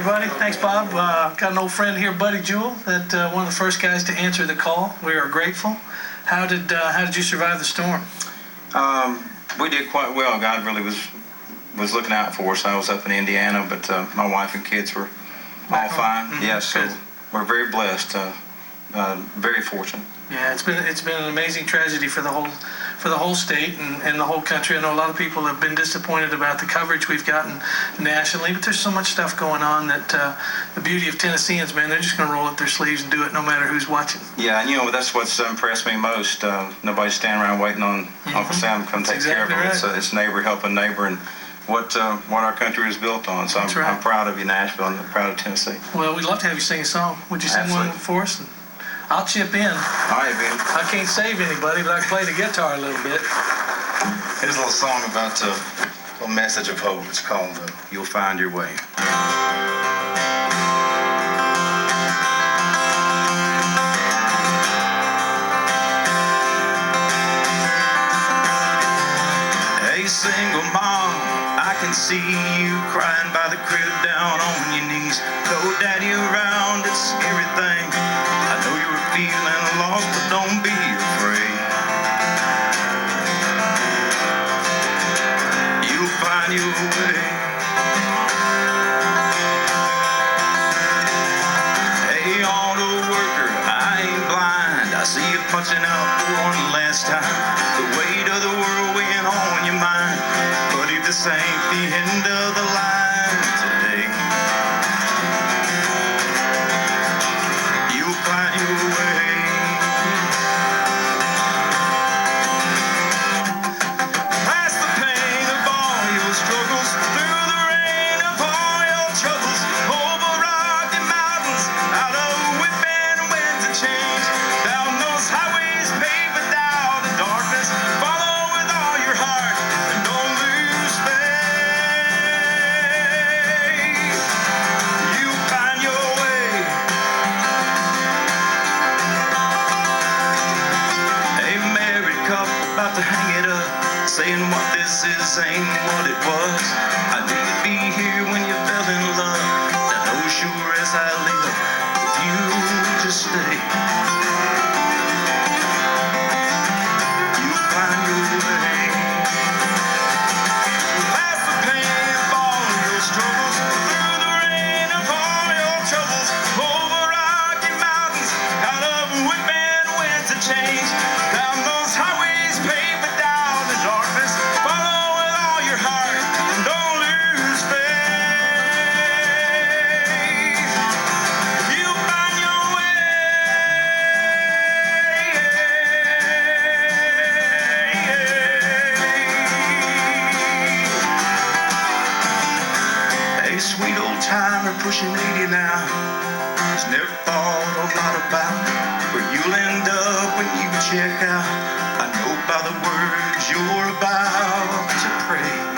everybody. Thanks, Bob. Got an old friend here, Buddy Jewell, that one of the first guys to answer the call. We are grateful. How did you survive the storm? We did quite well. God really was looking out for us. I was up in Indiana, but my wife and kids were all fine. Mm-hmm. Yeah, so we're very blessed, very fortunate. Yeah, it's been an amazing tragedy for the whole state and the whole country. I know a lot of people have been disappointed about the coverage we've gotten nationally, but there's so much stuff going on that the beauty of Tennesseans, man, they're just going to roll up their sleeves and do it no matter who's watching. Yeah, and that's what's impressed me most. Nobody's standing around waiting on Uncle Sam to come take care of them. Right. It's neighbor helping neighbor, and what our country is built on. So I'm proud of you, Nashville, and I'm proud of Tennessee. Well, we'd love to have you sing a song. Would you sing one for us? I'll chip in. All right, Ben. I can't save anybody, but I can play the guitar a little bit. Here's a little song about a message of hope. It's called You'll Find Your Way. Hey, single mom, I can see you crying by the crib down on your knees. No daddy around, it's everything. I know you're feeling lost, but don't be afraid. You'll find your way. Hey, auto worker, I ain't blind. I see you punching out for one last time. The weight of the world weighing on your mind. But if this ain't the end of the line today, you'll find your way. Past the pain of all your struggles, through the rain of all your troubles, over rocky mountains, out of whipping winds of change, down those highways paved without the darkness. Follow with all your heart and don't lose faith. You'll find your way. A married couple about to hang it up, saying what this is ain't what it was. I knew you'd be here when you fell in love. I know sure as I live, if you just stay, you'll find your way. Past the pain of all your struggles, through the rain of all your troubles, over rocky mountains, out of whipping winds of change, down those highways paved without the darkness. Follow with all your heart and don't lose faith. You'll find your way. Hey, sweet old timer pushing 80 now, has never thought a lot about where you'll end up when you check out. I know by the words you're about to pray.